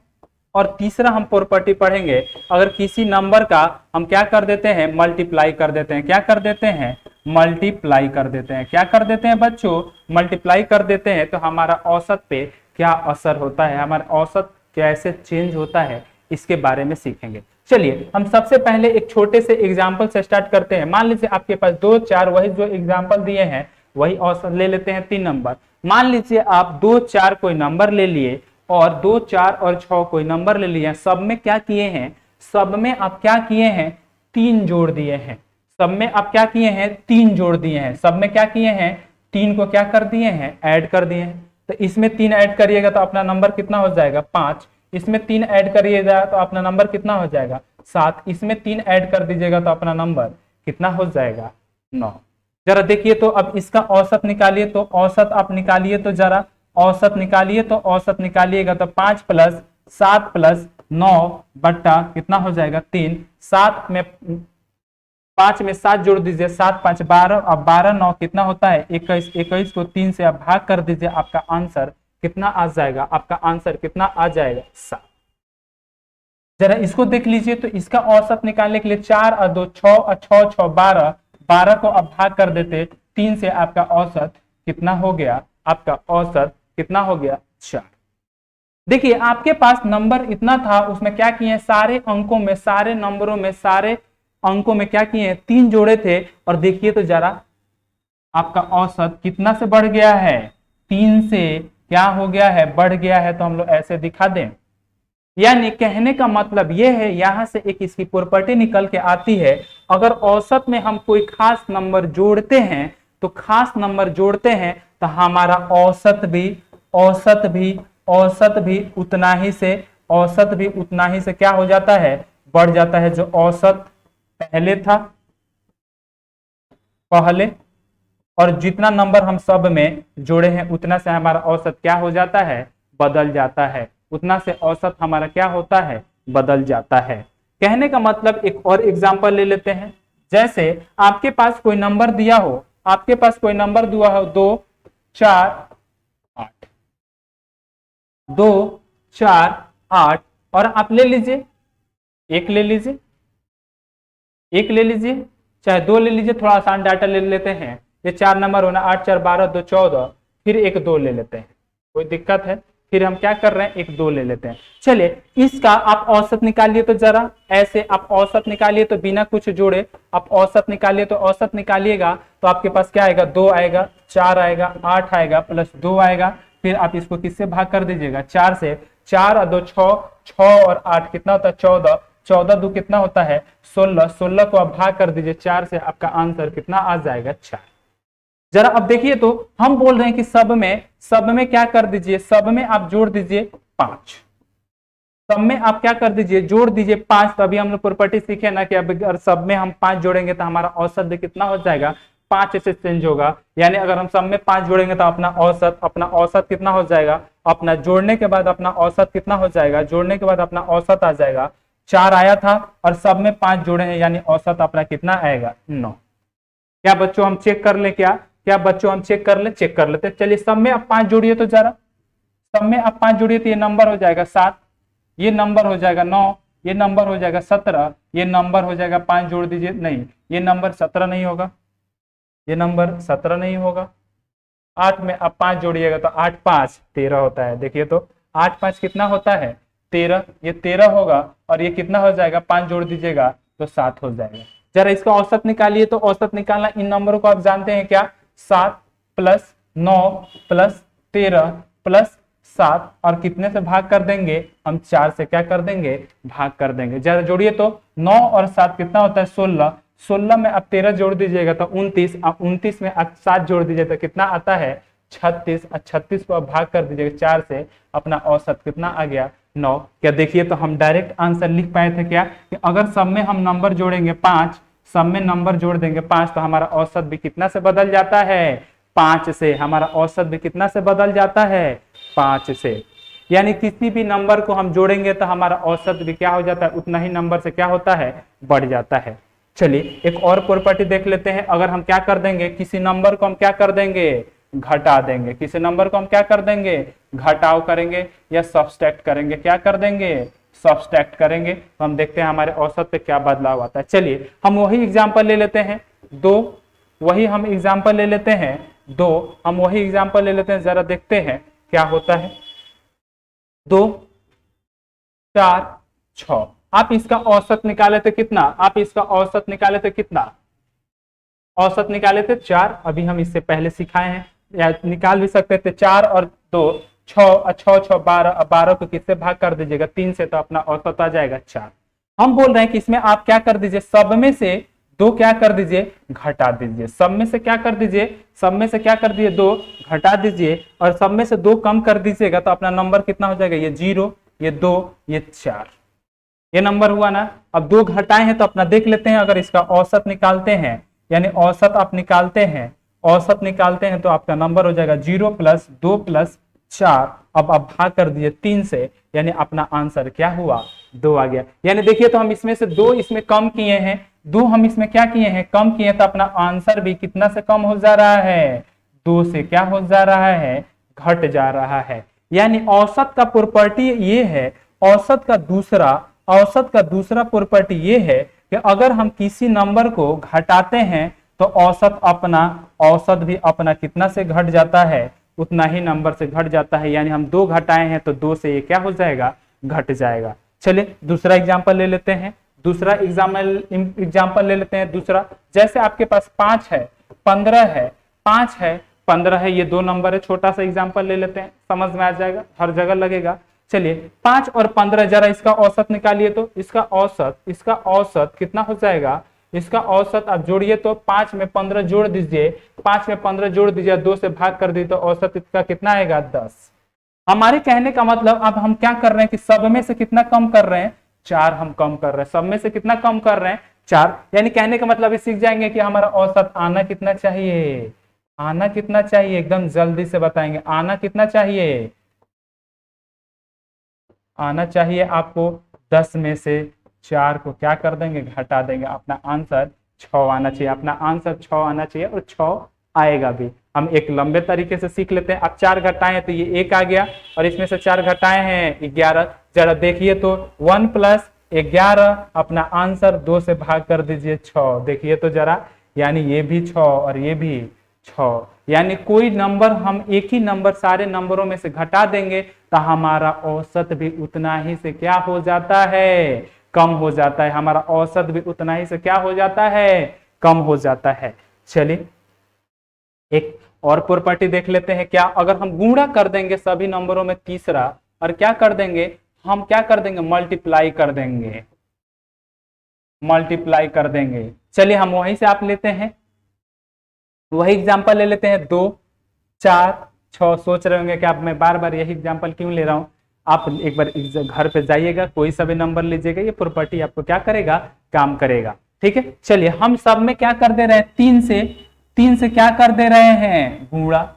और तीसरा हम प्रॉपर्टी पढ़ेंगे, अगर किसी नंबर का हम क्या कर देते हैं, मल्टीप्लाई कर देते हैं। क्या कर देते हैं, मल्टीप्लाई कर देते हैं। क्या कर देते हैं बच्चों? मल्टीप्लाई कर देते हैं। तो हमारा औसत पे क्या असर होता है, हमारा औसत कैसे चेंज होता है, इसके बारे में सीखेंगे। चलिए हम सबसे पहले एक छोटे से एग्जाम्पल से स्टार्ट करते हैं। मान लीजिए आपके पास 2, 4 वही जो एग्जाम्पल दिए हैं वही औसत ले लेते हैं 3 नंबर। मान लीजिए आप 2, 4 कोई नंबर ले लिए और 2, 4 और 6 कोई नंबर ले लिए। सब में क्या किए हैं? सब में आप क्या किए हैं? 3 जोड़ दिए हैं। सब में आप क्या किए हैं? 3 जोड़ दिए हैं। सब में क्या किए हैं? 3 को क्या कर दिए हैं? ऐड कर दिए हैं। तो इसमें 3 ऐड करिएगा तो अपना नंबर कितना हो जाएगा? 5। इसमें 3 ऐड करिएगा तो अपना नंबर कितना हो जाएगा? 7। इसमें 3 ऐड कर दीजिएगा तो अपना नंबर कितना हो जाएगा? 9। जरा देखिए तो अब इसका औसत निकालिए। तो औसत आप निकालिए तो जरा औसत निकालिए। तो औसत निकालिएगा तो 5 + 7 + 9 बट्टा कितना हो जाएगा? 3। 7 में 5 में 7 जोड़ दीजिए, 7 5 12, अब 12 9 कितना होता है? 21। 21 को 3 से आप भाग कर दीजिए, आपका आंसर कितना आ जाएगा? आपका आंसर कितना आ जाएगा? 7। जरा इसको देख लीजिए। तो इसका औसत निकालने के लिए 4 और 2 6 और 6 6 12, 12 को आप भाग कर देते 3 से, आपका औसत कितना हो गया? आपका औसत कितना हो गया? 4। देखिए आपके पास नंबर इतना था, उसमें क्या किए? सारे अंकों में, सारे नंबरों में, सारे अंकों में क्या किए? 3 जोड़े थे। और देखिए तो जरा आपका औसत कितना से बढ़ गया है? 3 से क्या हो गया है? बढ़ गया है। तो हम लोग ऐसे दिखा दें। यानी कहने का मतलब यह है, यहां से एक इसकी प्रॉपर्टी निकल के आती है, अगर औसत में हम कोई खास नंबर जोड़ते हैं, तो खास नंबर जोड़ते हैं तो हमारा औसत भी उतना ही से क्या हो जाता है? बढ़ जाता है। जो औसत पहले था, और जितना नंबर हम सब में जोड़े हैं उतना से हमारा औसत क्या हो जाता है? बदल जाता है। उतना से औसत हमारा क्या होता है? बदल जाता है। कहने का मतलब एक और एग्जांपल ले लेते हैं। जैसे आपके पास कोई नंबर दिया हो, 2 4 8, 2 4 8, और आप ले लीजिए, एक ले लीजिए, चाहे 2 ले लीजिए। थोड़ा आसान डाटा ले लेते हैं। ये 4 नंबर होना, 8 4 12 2 14, फिर एक 2 ले लेते हैं। कोई दिक्कत है? फिर हम क्या कर रहे हैं? एक 2 ले लेते हैं। चलिए इसका आप औसत निकालिए तो जरा ऐसे आप औसत निकालिए, तो बिना कुछ जोड़े आप औसत निकालिए। तो औसत निकालिएगा तो आपके पास क्या आएगा? 2 आएगा, 4 आएगा, 8 आएगा, प्लस 2 आएगा। फिर आप इसको किससे भाग कर दीजिएगा? 4 से। 4 और 2 6, 6 और 8 कितना होता है? 14। 14 2 कितना होता है? 16। 16 को आप भाग कर दीजिए 4 से, आपका आंसर कितना आ जाएगा? 4। जरा अब देखिए तो हम बोल रहे हैं कि सब में क्या कर दीजिए? सब में आप जोड़ दीजिए 5। सब में आप क्या कर दीजिए? जोड़ दीजिए 5। तो अभी हम लोग प्रॉपर्टी सीखे ना कि अब अगर सब में हम 5 जोड़ेंगे तो हमारा औसत भी कितना हो जाएगा? 5 से चेंज होगा। यानी अगर हम सब में 5 जोड़ेंगे तो अपना औसत कितना हो जाएगा? अपना जोड़ने के बाद अपना औसत कितना हो जाएगा? जोड़ने के बाद अपना औसत आ जाएगा 4 आया था, और सब में 5 जोड़े हैं, यानी औसत अपना कितना आएगा? 9। क्या बच्चों हम चेक कर ले? क्या बच्चों हम चेक कर लेते? चलिए सब में आप 5 जोड़िए तो जरा। सब में आप 5 जोड़िए तो ये नंबर हो जाएगा 7, ये नंबर हो जाएगा 9, ये नंबर हो जाएगा 17, ये नंबर हो जाएगा 5 जोड़ दीजिए, नहीं ये नंबर 17 नहीं होगा, ये नंबर 17 नहीं होगा। 8 में आप 5 जोड़िएगा तो 8 5 13 होता है। देखिए तो 8 5 कितना होता है? 13। ये 13 होगा, और ये कितना हो जाएगा? 5 जोड़ दीजिएगा तो 7 हो जाएगा। जरा इसका औसत निकालिए। तो औसत निकालना, इन नंबरों को आप जानते हैं क्या? 7 + 9 + 13 + 7, और कितने से भाग कर देंगे? हम 4 से क्या कर देंगे? भाग कर देंगे। जरा जोड़िए तो 9 और 7 कितना होता है? 16। 16 में आप 13 जोड़ दीजिएगा तो 29, आप 29 में आप 7 जोड़ दीजिए तो कितना आता है? 36। 36 को आप भाग कर दीजिएगा 4 से, अपना औसत कितना आ गया? 9। क्या देखिए तो हम डायरेक्ट आंसर लिख पाए थे क्या? कि अगर सब में हम नंबर जोड़ेंगे 5, सब में नंबर जोड़ देंगे 5, तो हमारा औसत भी कितना से बदल जाता है? 5 से। हमारा औसत भी कितना से बदल जाता है? 5 से। यानी किसी भी नंबर को हम जोड़ेंगे तो हमारा औसत भी क्या हो जाता है? उतना ही नंबर से क्या होता है? बढ़ जाता है। चलिए एक और प्रॉपर्टी देख लेते हैं। अगर हम क्या कर देंगे? किसी नंबर को हम क्या कर देंगे? घटा देंगे। किसी नंबर को हम क्या कर देंगे? घटाव करेंगे या सब्सट्रैक्ट करेंगे। क्या कर देंगे? सब्सट्रैक्ट करेंगे। हम देखते हैं हमारे औसत पे क्या बदलाव आता है। चलिए हम वही एग्जांपल ले लेते हैं। 2 वही हम एग्जाम्पल ले लेते हैं 2, हम वही एग्जाम्पल ले लेते हैं, जरा देखते हैं क्या होता है। 2 4 6, आप इसका औसत निकाले थे कितना, आप इसका औसत निकाले थे कितना, औसत निकाले थे 4, अभी हम इससे पहले सिखाए हैं, या निकाल भी सकते थे 4 और 2 6, 6 6 12, 12 को किससे भाग कर दीजिएगा 3 से, तो अपना औसत आ जाएगा 4। हम बोल रहे हैं कि इसमें आप क्या कर दीजिए, सब में से 2 क्या कर दीजिए, घटा दीजिए, सब में से क्या कर दीजिए, सब में से क्या कर दीजिए 2 घटा दीजिए, और सब में से 2 कम कर दीजिएगा तो अपना नंबर कितना हो जाएगा, ये 0, ये 2, ये 4, ये नंबर हुआ ना। अब 2 घटाए हैं तो अपना देख लेते हैं, अगर इसका औसत निकालते हैं, यानी औसत आप निकालते हैं, औसत निकालते हैं तो आपका नंबर हो जाएगा 0 + 2 + 4, अब आप भाग कर दिए 3 से, यानी अपना आंसर क्या हुआ, 2 आ गया। यानी देखिए तो हम इसमें से 2 इसमें कम किए हैं, 2 हम इसमें क्या किए हैं, कम किए, तो अपना आंसर भी कितना से कम हो जा रहा है, 2 से क्या हो जा रहा है, घट जा रहा है। यानी औसत का प्रॉपर्टी ये है, औसत का दूसरा प्रॉपर्टी ये है कि अगर हम किसी नंबर को घटाते हैं तो औसत भी अपना कितना से घट जाता है, उतना ही नंबर से घट जाता है। यानी हम 2 घटाए हैं तो 2 से ये क्या हो जाएगा, घट जाएगा। चलिए दूसरा एग्जाम्पल ले लेते हैं, दूसरा एग्जाम्पल ले लेते हैं। दूसरा, जैसे आपके पास 5 है, 15 है, 5 है, 15 है, ये 2 नंबर है, छोटा सा एग्जाम्पल ले लेते हैं, समझ में आ जाएगा, हर जगह लगेगा। चलिए 5 और 15, जरा इसका औसत निकालिए, तो इसका औसत कितना हो जाएगा, इसका औसत आप जोड़िए तो 5 में 15 जोड़ दीजिए, 5 में 15 जोड़ दीजिए, 2 से भाग कर दीजिए तो औसत इसका कितना आएगा, 10। हमारे कहने का मतलब अब हम क्या कर रहे हैं कि सब में से कितना कम कर रहे हैं, 4 हम कम कर रहे हैं, सब में से कितना कम कर रहे हैं, 4। यानी कहने का मतलब सीख जाएंगे कि हमारा औसत आना कितना चाहिए, आना कितना चाहिए, एकदम जल्दी से बताएंगे, आना कितना चाहिए, आना चाहिए आपको 10 में से 4 को क्या कर देंगे, घटा देंगे, अपना आंसर 6 आना चाहिए, अपना आंसर 6 आना चाहिए, और 6 आएगा भी। हम एक लंबे तरीके से सीख लेते हैं। अब 4 घटाए तो ये 1 आ गया, और इसमें से 4 घटाए हैं 11, जरा देखिए तो 1 + 11, अपना आंसर 2 से भाग कर दीजिए 6, देखिए तो जरा, यानी ये भी 6 और ये भी 6, यानी कोई नंबर हम एक ही नंबर सारे नंबरों में से घटा देंगे तो हमारा औसत भी उतना ही से क्या हो जाता है, कम हो जाता है, हमारा औसत भी उतना ही से क्या हो जाता है, कम हो जाता है। चलिए एक और प्रॉपर्टी देख लेते हैं, क्या अगर हम गुणा कर देंगे सभी नंबरों में तीसरा, और क्या कर देंगे, हम क्या कर देंगे, मल्टीप्लाई कर देंगे, मल्टीप्लाई कर देंगे। चलिए हम वहीं से आप लेते हैं, वही एग्जाम्पल ले लेते हैं, 2 4 6। सोच रहे होंगे कि आप मैं बार बार यही एग्जाम्पल क्यों ले रहा हूं, आप एक बार घर पे जाइएगा, कोई सा भी नंबर लीजिएगा, ये प्रॉपर्टी आपको क्या करेगा, काम करेगा, ठीक है। चलिए हम सब में क्या कर दे रहे हैं, 3 से क्या कर दे रहे हैं, गुणा,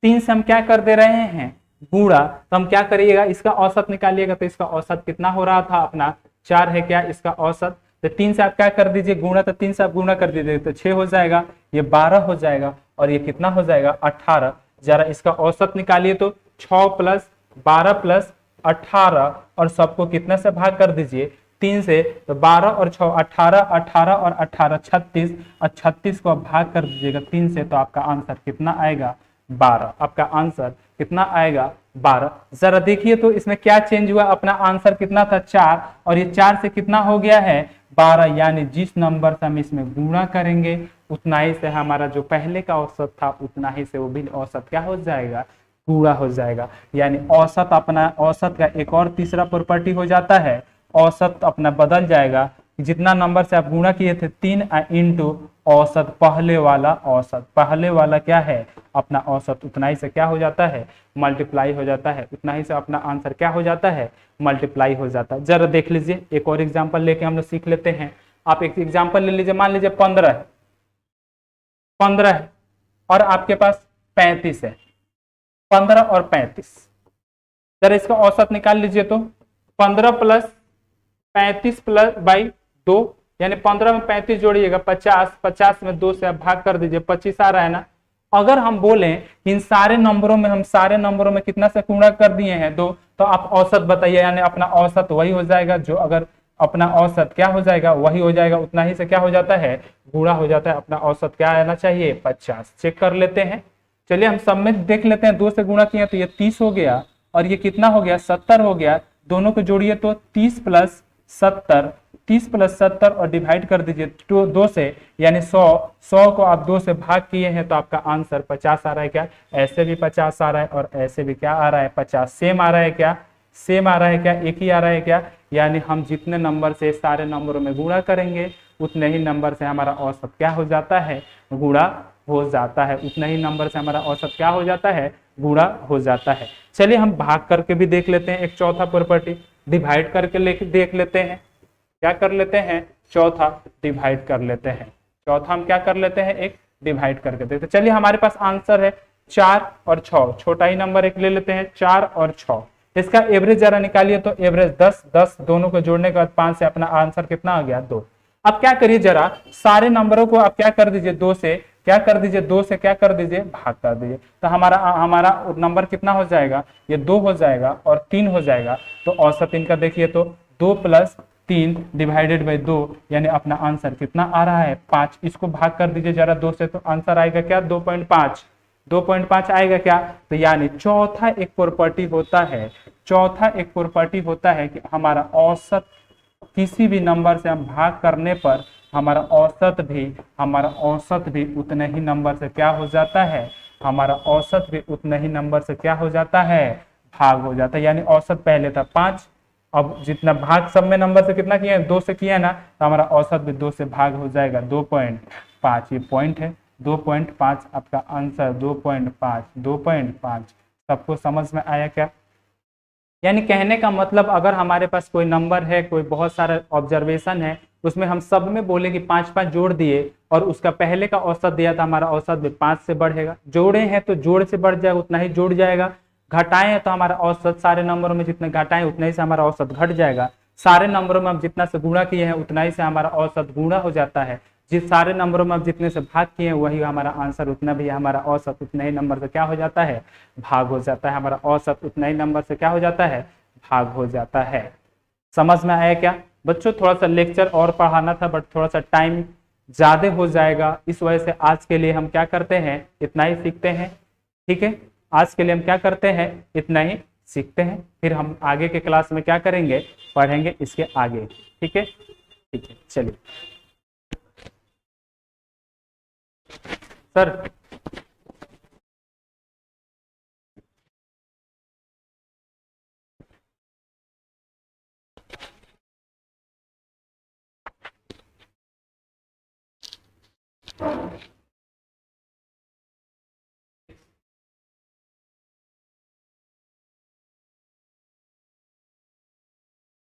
3 से हम क्या कर दे रहे हैं, गुणा, तो हम क्या करिएगा, इसका औसत निकालिएगा, तो इसका औसत कितना हो रहा था, अपना 4 है क्या इसका औसत, तो 3 से आप क्या कर दीजिए गुणा, तो 3 से आप गुणा कर दीजिए तो 6 हो जाएगा, ये 12 हो जाएगा, और ये कितना हो जाएगा, 18। जरा इसका औसत निकालिए तो 6 + 12 + 18, और सबको कितना से भाग कर दीजिए, 3 से, तो 12 और 6 18, 18 और 18 36, और 36 को आप भाग कर दीजिएगा 3 से, तो आपका आंसर कितना आएगा, 12। आपका आंसर कितना आएगा, 12। जरा देखिए तो इसमें क्या चेंज हुआ, अपना आंसर कितना था, 4, और ये 4 से कितना हो गया है, 12। यानी जिस नंबर से हम इसमें गुणा करेंगे उतना ही से हमारा जो पहले का औसत था उतना ही से वो भी औसत क्या हो जाएगा, पूरा हो जाएगा। यानी औसत का एक और तीसरा प्रॉपर्टी हो जाता है, औसत अपना बदल जाएगा, जितना नंबर से आप गुणा किए थे 3 इंटू औसत, पहले वाला औसत, पहले वाला क्या है, अपना औसत, उतना ही से क्या हो जाता है, मल्टीप्लाई हो जाता है, उतना ही से अपना आंसर क्या हो जाता है, मल्टीप्लाई हो जाता है। जरा देख लीजिए, एक और एग्जांपल लेके हम लोग सीख लेते हैं। आप एक एग्जांपल ले लीजिए, मान लीजिए 15 है और आपके पास 35 है, 15 और 35, जरा इसका औसत निकाल लीजिए तो 15 + 35 / 2, यानी 15 में 35 जोड़िएगा 50, 50 में 2 से आप भाग कर दीजिए, 25 आ रहा है ना। अगर हम बोलें इन सारे नंबरों में हम सारे नंबरों में कितना से गुणा कर दिए हैं 2, तो आप औसत बताइए, यानी अपना औसत वही हो जाएगा जो अगर अपना औसत क्या हो जाएगा, वही हो जाएगा, उतना ही से क्या हो जाता है, गुणा हो जाता है। अपना औसत क्या आना चाहिए, 50। चेक कर लेते हैं। चलिए हम सब में देख लेते हैं, 2 से गुणा किया तो ये 30 हो गया, और ये कितना हो गया, 70 हो गया। दोनों को जोड़िए तो 30 प्लस 70, 30 प्लस 70 और डिवाइड कर दीजिए 2 से, यानी 100। 100 को आप 2 से भाग किए हैं तो आपका आंसर 50 आ रहा है। क्या ऐसे भी 50 आ रहा है और ऐसे भी क्या आ रहा है, 50 सेम आ रहा है। क्या सेम आ रहा है, क्या एक ही आ रहा है। क्या यानी हम जितने नंबर से सारे नंबरों में गुणा करेंगे उतने ही नंबर से हमारा औसत क्या हो जाता है, गुणा हो जाता है। उतना ही नंबर से हमारा औसत क्या हो जाता है, गुणा हो जाता है। चलिए हम भाग करके भी देख लेते हैं, एक चौथा प्रॉपर्टी डिवाइड करके देख लेते हैं। क्या कर लेते हैं, चौथा डिवाइड कर लेते हैं। चौथा हम क्या कर लेते हैं, एक डिवाइड करके देखते हैं। चलिए हमारे पास आंसर है 4 और 6, छोटा ही नंबर एक ले लेते हैं, 4 और 6। इसका एवरेज जरा निकालिए तो एवरेज 10, 10 दोनों को जोड़ने के बाद 5 से अपना आंसर कितना आ गया, 2। अब क्या करिए, जरा सारे नंबरों को आप क्या कर दीजिए, 2 से क्या कर दीजिए, 2 से क्या कर दीजिए, भाग कर दीजिए। तो हमारा हमारा नंबर कितना हो जाएगा, ये 2 हो जाएगा और 3 हो जाएगा। तो औसत इनका देखिए तो 2 प्लस 3 डिवाइडेड बाई 2, यानी अपना आंसर कितना आ रहा है, 5। इसको भाग कर दीजिए जरा 2 से, तो आंसर आएगा क्या, 2.5। 2.5 आएगा। क्या तो यानी चौथा एक प्रॉपर्टी होता है, चौथा एक प्रॉपर्टी होता है कि हमारा औसत किसी भी नंबर से हम भाग करने पर हमारा औसत भी उतने ही नंबर से क्या हो जाता है, हमारा औसत भी उतने ही नंबर से क्या हो जाता है, भाग हो जाता है। यानी औसत पहले था 5, अब जितना भाग सब में नंबर से कितना किया है, 2 से किया ना, तो हमारा औसत भी 2 से भाग हो जाएगा, 2.5। ये पॉइंट है 2.5 आपका आंसर, 2.5, 2.5। सबको समझ में आया क्या। यानी कहने का मतलब अगर हमारे पास कोई नंबर है, कोई बहुत सारा ऑब्जर्वेशन है, उसमें हम सब में बोले कि 5-5 जोड़ दिए और उसका पहले का औसत दिया था, हमारा औसत भी 5 से बढ़ेगा। जोड़े हैं तो जोड़ से बढ़ जाएगा, उतना ही जोड़ जाएगा। घटाए हैं तो हमारा औसत सारे नंबरों में जितने घटाएं उतना ही से हमारा औसत घट जाएगा। सारे नंबरों में हम जितना से गुणा किए हैं उतना ही से हमारा औसत गुणा हो जाता है। जिस सारे नंबरों में हम जितने से भाग किए हैं वही हमारा आंसर उतना भी, हमारा औसत उतने ही नंबर से क्या हो जाता है, भाग हो जाता है। हमारा औसत उतना ही नंबर से क्या हो जाता है, भाग हो जाता है। समझ में आया क्या बच्चों। थोड़ा सा लेक्चर और पढ़ाना था बट थोड़ा सा टाइम ज्यादा हो जाएगा, इस वजह से आज के लिए हम क्या करते हैं, इतना ही सीखते हैं। ठीक है, आज के लिए हम क्या करते हैं, इतना ही सीखते हैं। फिर हम आगे के क्लास में क्या करेंगे, पढ़ेंगे इसके आगे। ठीक है, ठीक है, चलिए सर।